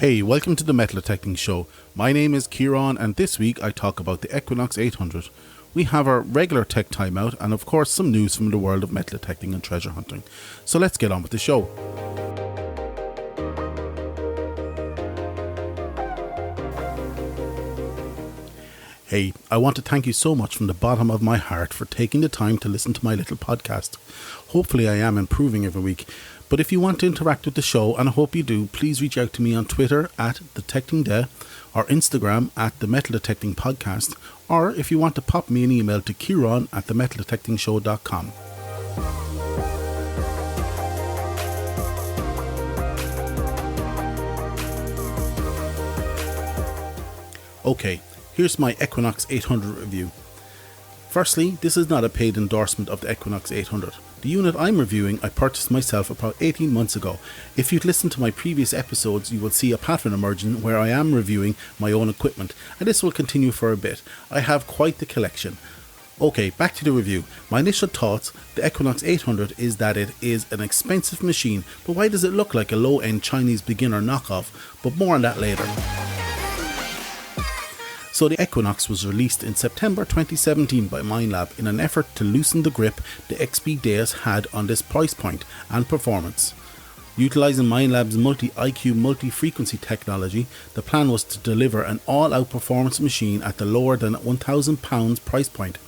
Hey, welcome to the Metal Detecting Show. My name is Kieran and this week I talk about the Equinox 800. We have our regular tech timeout and of course some news from the world of metal detecting and treasure hunting. So let's get on with the show. Hey, I want to thank you so much from the bottom of my heart for taking the time to listen to my little podcast. Hopefully I am improving every week, but if you want to interact with the show, and I hope you do, please reach out to me on Twitter at DetectingDe or Instagram at the Metal Detecting Podcast, or if you want to pop me an email to Kieran at themetaldetectingshow.com. Okay. Here's my Equinox 800 review. Firstly, this is not a paid endorsement of the Equinox 800. The unit I'm reviewing I purchased myself about 18 months ago. If you'd listened to my previous episodes, you will see a pattern emerging where I am reviewing my own equipment, and this will continue for a bit. I have quite the collection. Okay, back to the review. My initial thoughts, the Equinox 800 is that it is an expensive machine, but why does it look like a low-end Chinese beginner knockoff? But more on that later. So the Equinox was released in September 2017 by Minelab in an effort to loosen the grip the XP Deus had on this price point and performance. Utilising Minelab's multi-IQ multi-frequency technology, the plan was to deliver an all-out performance machine at the lower than £1,000 price point.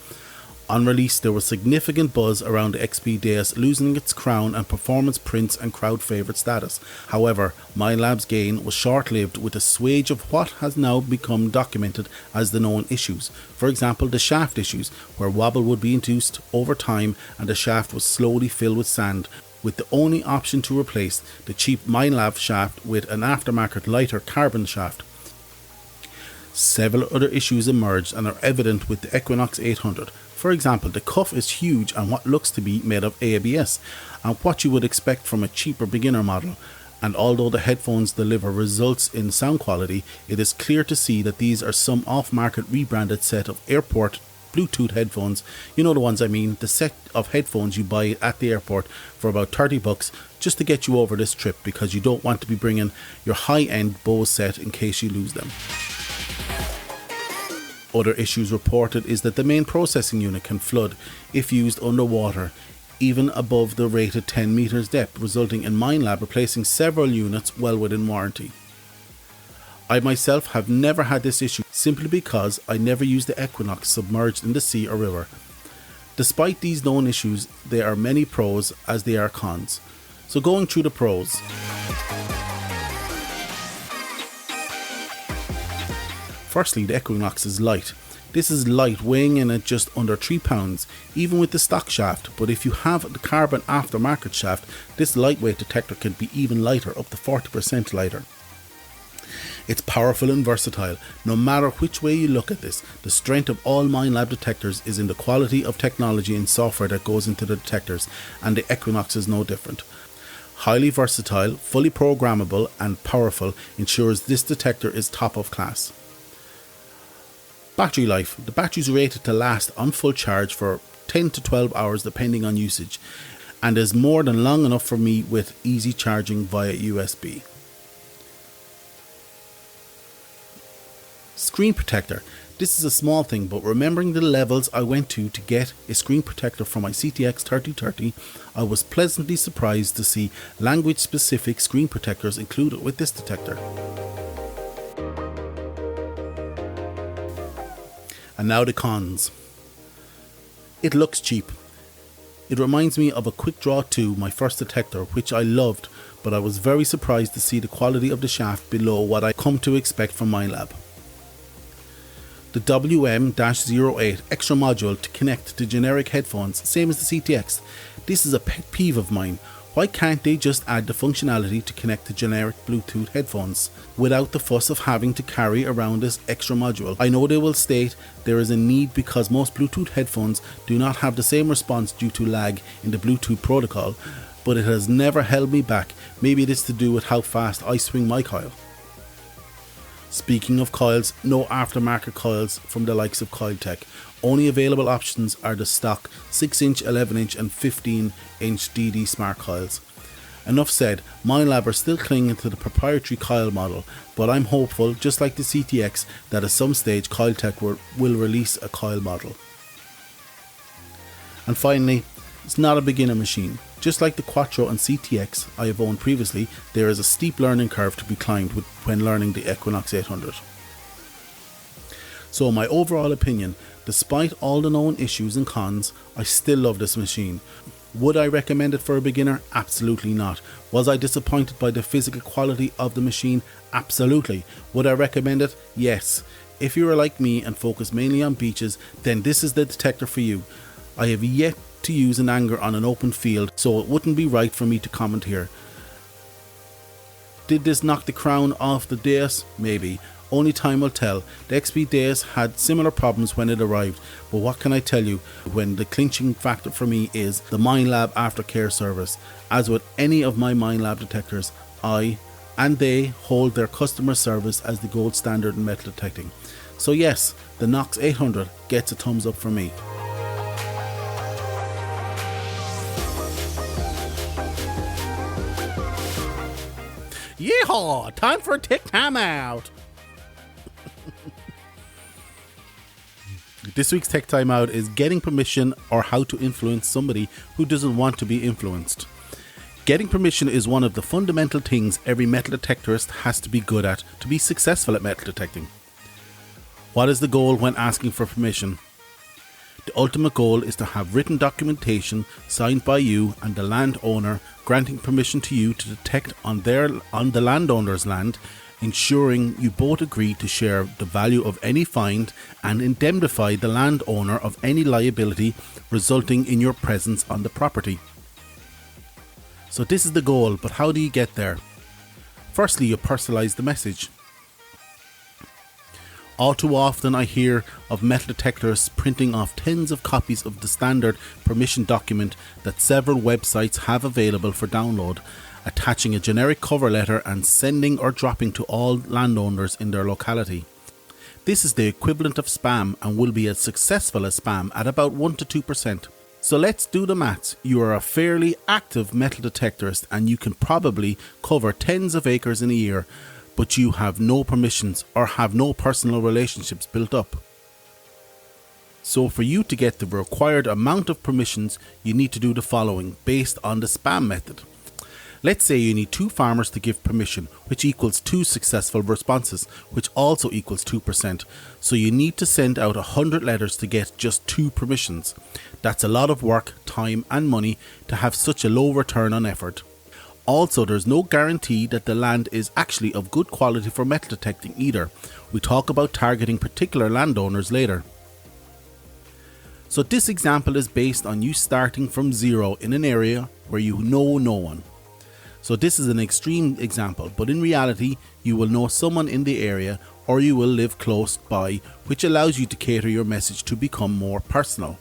On release, there was significant buzz around the XP Deus losing its crown and performance prince and crowd favourite status. However, Minelab's gain was short-lived with a swage of what has now become documented as the known issues. For example, the shaft issues, where wobble would be induced over time and the shaft was slowly filled with sand, with the only option to replace the cheap Minelab shaft with an aftermarket lighter carbon shaft. Several other issues emerged and are evident with the Equinox 800. For example, the cuff is huge and what looks to be made of ABS, and what you would expect from a cheaper beginner model. And although the headphones deliver results in sound quality, it is clear to see that these are some off-market rebranded set of airport Bluetooth headphones. You know the ones I mean, the set of headphones you buy at the airport for about $30 just to get you over this trip, because you don't want to be bringing your high-end Bose set in case you lose them. Other issues reported is that the main processing unit can flood if used underwater, even above the rated 10 meters depth, resulting in Minelab replacing several units well within warranty. I myself have never had this issue simply because I never used the Equinox submerged in the sea or river. Despite these known issues, there are many pros as there are cons. So going through the pros. Firstly, the Equinox is light. This is light, weighing in at just under 3 pounds, even with the stock shaft, but if you have the carbon aftermarket shaft, this lightweight detector can be even lighter, up to 40% lighter. It's powerful and versatile. No matter which way you look at this, the strength of all Minelab detectors is in the quality of technology and software that goes into the detectors, and the Equinox is no different. Highly versatile, fully programmable and powerful ensures this detector is top of class. Battery life. The battery is rated to last on full charge for 10 to 12 hours depending on usage, and is more than long enough for me with easy charging via USB. Screen protector. This is a small thing, but remembering the levels I went to get a screen protector for my CTX 3030, I was pleasantly surprised to see language specific screen protectors included with this detector. And now the cons. It looks cheap. It reminds me of a Quick Draw 2, my first detector, which I loved, but I was very surprised to see the quality of the shaft below what I come to expect from Minelab. The WM-08 extra module to connect to generic headphones, same as the CTX. This is a pet peeve of mine. Why can't they just add the functionality to connect to generic Bluetooth headphones without the fuss of having to carry around this extra module? I know they will state there is a need because most Bluetooth headphones do not have the same response due to lag in the Bluetooth protocol, but it has never held me back. Maybe it is to do with how fast I swing my coil. Speaking of coils, no aftermarket coils from the likes of Coiltech. Only available options are the stock 6-inch, 11-inch and 15-inch DD Smart coils. Enough said, Minelab are still clinging to the proprietary coil model, but I'm hopeful, just like the CTX, that at some stage Coiltech will release a coil model. And finally, it's not a beginner machine. Just like the Quattro and CTX I have owned previously, there is a steep learning curve to be climbed when learning the Equinox 800. So in my overall opinion, despite all the known issues and cons, I still love this machine. Would I recommend it for a beginner? Absolutely not. Was I disappointed by the physical quality of the machine? Absolutely. Would I recommend it? Yes. If you are like me and focus mainly on beaches, then this is the detector for you. I have yet to use an anger on an open field, so it wouldn't be right for me to comment here. Did this knock the crown off the Deus? Maybe. Only time will tell. The XP Deus had similar problems when it arrived, but what can I tell you when the clinching factor for me is the Minelab aftercare service. As with any of my Minelab detectors, I and they hold their customer service as the gold standard in metal detecting. So yes, the Knox 800 gets a thumbs up from me. Yeehaw! Time for a tick time out! This week's Tech Time Out is getting permission or how to influence somebody who doesn't want to be influenced. Getting permission is one of the fundamental things every metal detectorist has to be good at to be successful at metal detecting. What is the goal when asking for permission? The ultimate goal is to have written documentation signed by you and the landowner granting permission to you to detect on the landowner's land, ensuring you both agree to share the value of any find and indemnify the landowner of any liability resulting in your presence on the property. So this is the goal, but how do you get there? Firstly, you personalize the message. All too often I hear of metal detectors printing off tens of copies of the standard permission document that several websites have available for download, attaching a generic cover letter and sending or dropping to all landowners in their locality. This is the equivalent of spam and will be as successful as spam at about 1 to 2%. So let's do the maths. You are a fairly active metal detectorist and you can probably cover tens of acres in a year, but you have no permissions or have no personal relationships built up. So for you to get the required amount of permissions, you need to do the following based on the spam method. Let's say you need 2 farmers to give permission, which equals 2 successful responses, which also equals 2%. So you need to send out 100 letters to get just 2 permissions. That's a lot of work, time and money to have such a low return on effort. Also, there's no guarantee that the land is actually of good quality for metal detecting either. We talk about targeting particular landowners later. So this example is based on you starting from zero in an area where you know no one. So this is an extreme example, but in reality, you will know someone in the area or you will live close by, which allows you to cater your message to become more personal.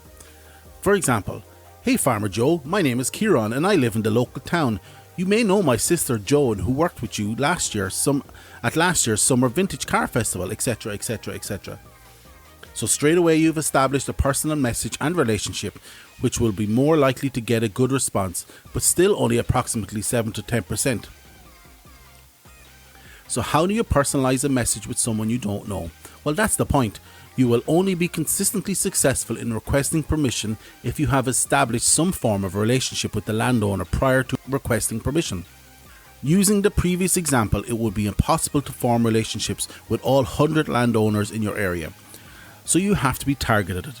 For example, hey Farmer Joe, my name is Kieran and I live in the local town. You may know my sister Joan who worked with you last year's Summer Vintage Car Festival, etc, etc, etc. So straight away you've established a personal message and relationship, which will be more likely to get a good response, but still only approximately 7 to 10%. So how do you personalize a message with someone you don't know? Well, that's the point. You will only be consistently successful in requesting permission if you have established some form of relationship with the landowner prior to requesting permission. Using the previous example, it would be impossible to form relationships with all 100 landowners in your area. So you have to be targeted.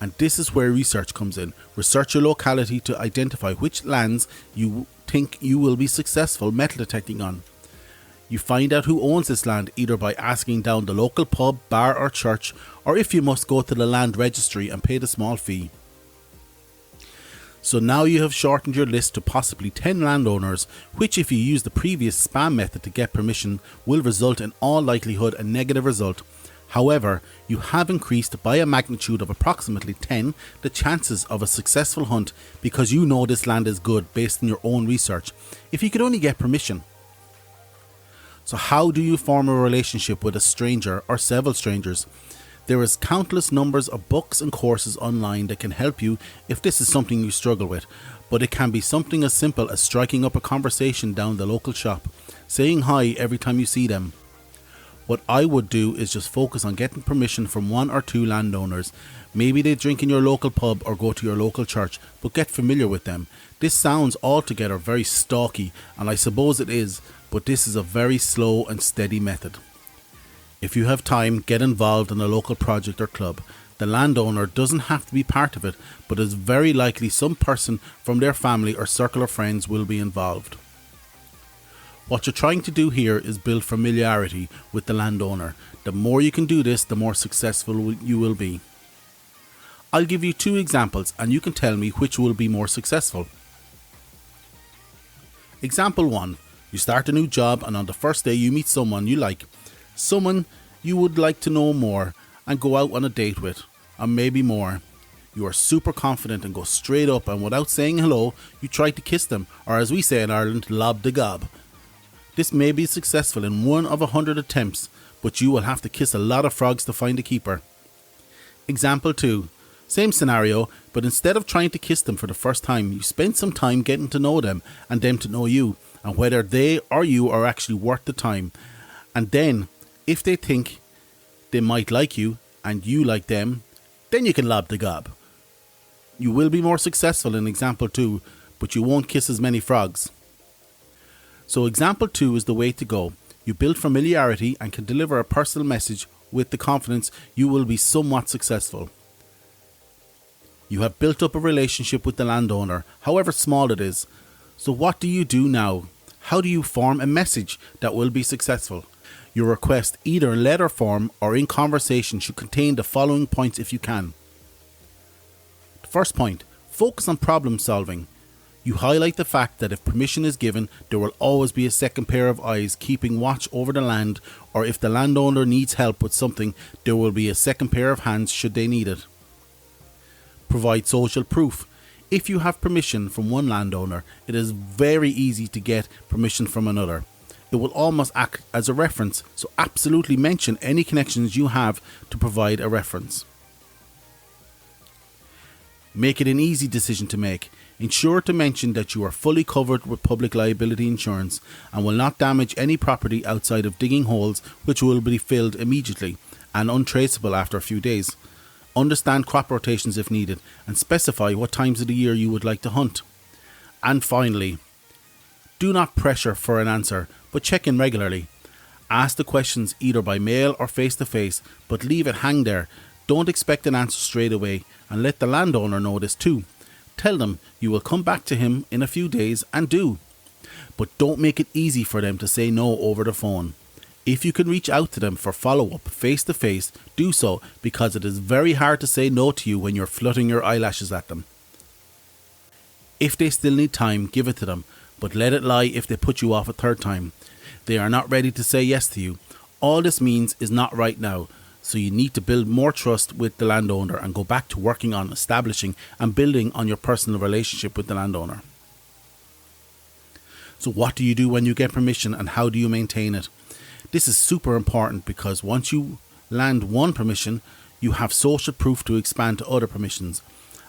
And this is where research comes in. Research your locality to identify which lands you think you will be successful metal detecting on. You find out who owns this land either by asking down the local pub, bar or church, or if you must go to the land registry and pay the small fee. So now you have shortened your list to possibly 10 landowners, which if you use the previous spam method to get permission will result in all likelihood a negative result. However, you have increased by a magnitude of approximately 10 the chances of a successful hunt because you know this land is good based on your own research, if you could only get permission. So how do you form a relationship with a stranger or several strangers? There is countless numbers of books and courses online that can help you if this is something you struggle with, but it can be something as simple as striking up a conversation down the local shop, saying hi every time you see them. What I would do is just focus on getting permission from 1 or 2 landowners. Maybe they drink in your local pub or go to your local church, but get familiar with them. This sounds altogether very stalky, and I suppose it is, but this is a very slow and steady method. If you have time, get involved in a local project or club. The landowner doesn't have to be part of it, but it's very likely some person from their family or circle of friends will be involved. What you're trying to do here is build familiarity with the landowner. The more you can do this, the more successful you will be. I'll give you 2 examples and you can tell me which will be more successful. Example 1. You start a new job and on the first day you meet someone you like, someone you would like to know more and go out on a date with, and maybe more. You are super confident and go straight up, and without saying hello, you try to kiss them, or as we say in Ireland, lob the gob. This may be successful in 1 of 100 attempts, but you will have to kiss a lot of frogs to find a keeper. Example 2. Same scenario, but instead of trying to kiss them for the first time, you spend some time getting to know them and them to know you, and whether they or you are actually worth the time. And then, if they think they might like you and you like them, then you can lob the gob. You will be more successful in example 2, but you won't kiss as many frogs. So example 2 is the way to go. You build familiarity and can deliver a personal message with the confidence you will be somewhat successful. You have built up a relationship with the landowner, however small it is. So what do you do now? How do you form a message that will be successful? Your request, either in letter form or in conversation, should contain the following points if you can. The first point, focus on problem solving. You highlight the fact that if permission is given, there will always be a second pair of eyes keeping watch over the land, or if the landowner needs help with something, there will be a second pair of hands should they need it. Provide social proof. If you have permission from one landowner, it is very easy to get permission from another. It will almost act as a reference, so absolutely mention any connections you have to provide a reference. Make it an easy decision to make. Ensure to mention that you are fully covered with public liability insurance and will not damage any property outside of digging holes which will be filled immediately and untraceable after a few days. Understand crop rotations if needed and specify what times of the year you would like to hunt. And finally, do not pressure for an answer, but check in regularly. Ask the questions either by mail or face to face, but leave it hang there. Don't expect an answer straight away and let the landowner know this too. Tell them you will come back to him in a few days and do. But don't make it easy for them to say no over the phone. If you can reach out to them for follow-up face to face, do so, because it is very hard to say no to you when you're flutting your eyelashes at them. If they still need time, give it to them, but let it lie if they put you off a third time. They are not ready to say yes to you. All this means is not right now, so you need to build more trust with the landowner and go back to working on establishing and building on your personal relationship with the landowner. So what do you do when you get permission and how do you maintain it? This is super important because once you land one permission, you have social proof to expand to other permissions.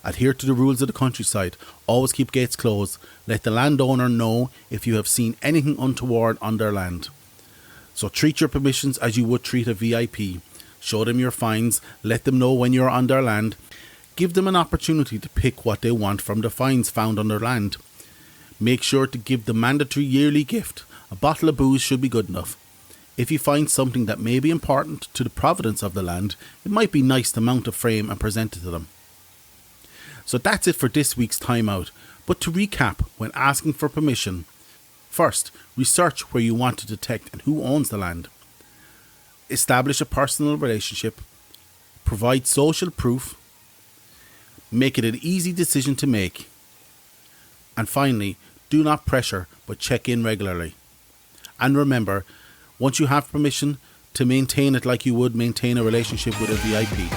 Adhere to the rules of the countryside. Always keep gates closed. Let the landowner know if you have seen anything untoward on their land. So treat your permissions as you would treat a VIP. Show them your fines. Let them know when you're on their land. Give them an opportunity to pick what they want from the fines found on their land. Make sure to give the mandatory yearly gift. A bottle of booze should be good enough. If you find something that may be important to the providence of the land, it might be nice to mount a frame and present it to them. So that's it for this week's timeout. But to recap, when asking for permission, first, research where you want to detect and who owns the land. Establish a personal relationship. Provide social proof. Make it an easy decision to make. And finally, do not pressure, but check in regularly. And remember, once you have permission, to maintain it like you would maintain a relationship with a VIP.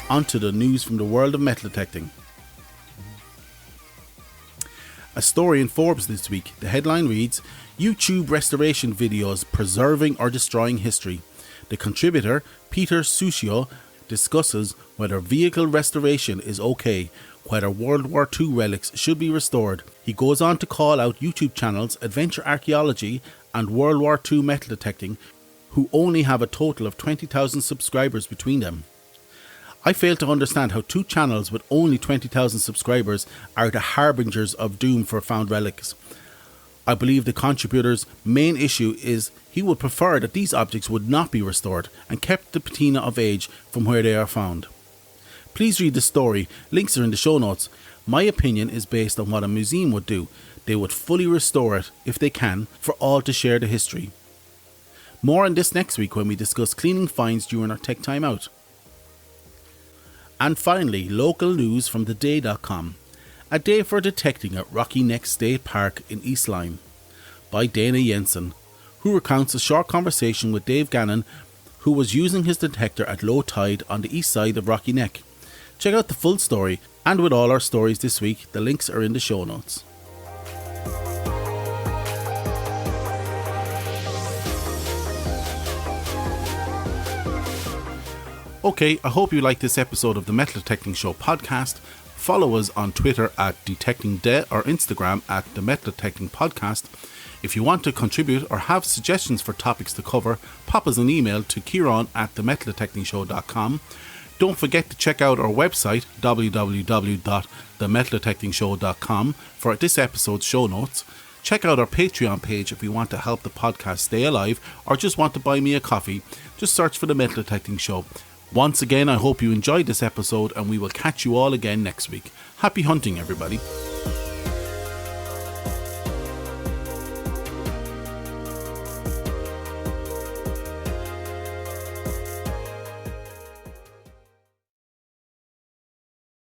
On to the news from the world of metal detecting. A story in Forbes this week. The headline reads, YouTube restoration videos preserving or destroying history. The contributor, Peter Suscio, discusses whether vehicle restoration is okay, whether World War II relics should be restored. He goes on to call out YouTube channels Adventure Archaeology and World War II Metal Detecting, who only have a total of 20,000 subscribers between them. I fail to understand how two channels with only 20,000 subscribers are the harbingers of doom for found relics. I believe the contributor's main issue is he would prefer that these objects would not be restored and kept the patina of age from where they are found. Please read the story, links are in the show notes. My opinion is based on what a museum would do. They would fully restore it, if they can, for all to share the history. More on this next week when we discuss cleaning finds during our tech time out. And finally, local news from theday.com. A day for detecting at Rocky Neck State Park in East Lyme, by Dana Jensen, who recounts a short conversation with Dave Gannon, who was using his detector at low tide on the east side of Rocky Neck. Check out the full story, and with all our stories this week, the links are in the show notes. Okay, I hope you liked this episode of the Metal Detecting Show podcast. Follow us on Twitter at DetectingDe or Instagram at the Metal Detecting Podcast. If you want to contribute or have suggestions for topics to cover, pop us an email to kieran@themetaldetectingshow.com. Don't forget to check out our website, www.themetaldetectingshow.com, for this episode's show notes. Check out our Patreon page if you want to help the podcast stay alive or just want to buy me a coffee. Just search for The Metal Detecting Show. Once again, I hope you enjoyed this episode and we will catch you all again next week. Happy hunting, everybody.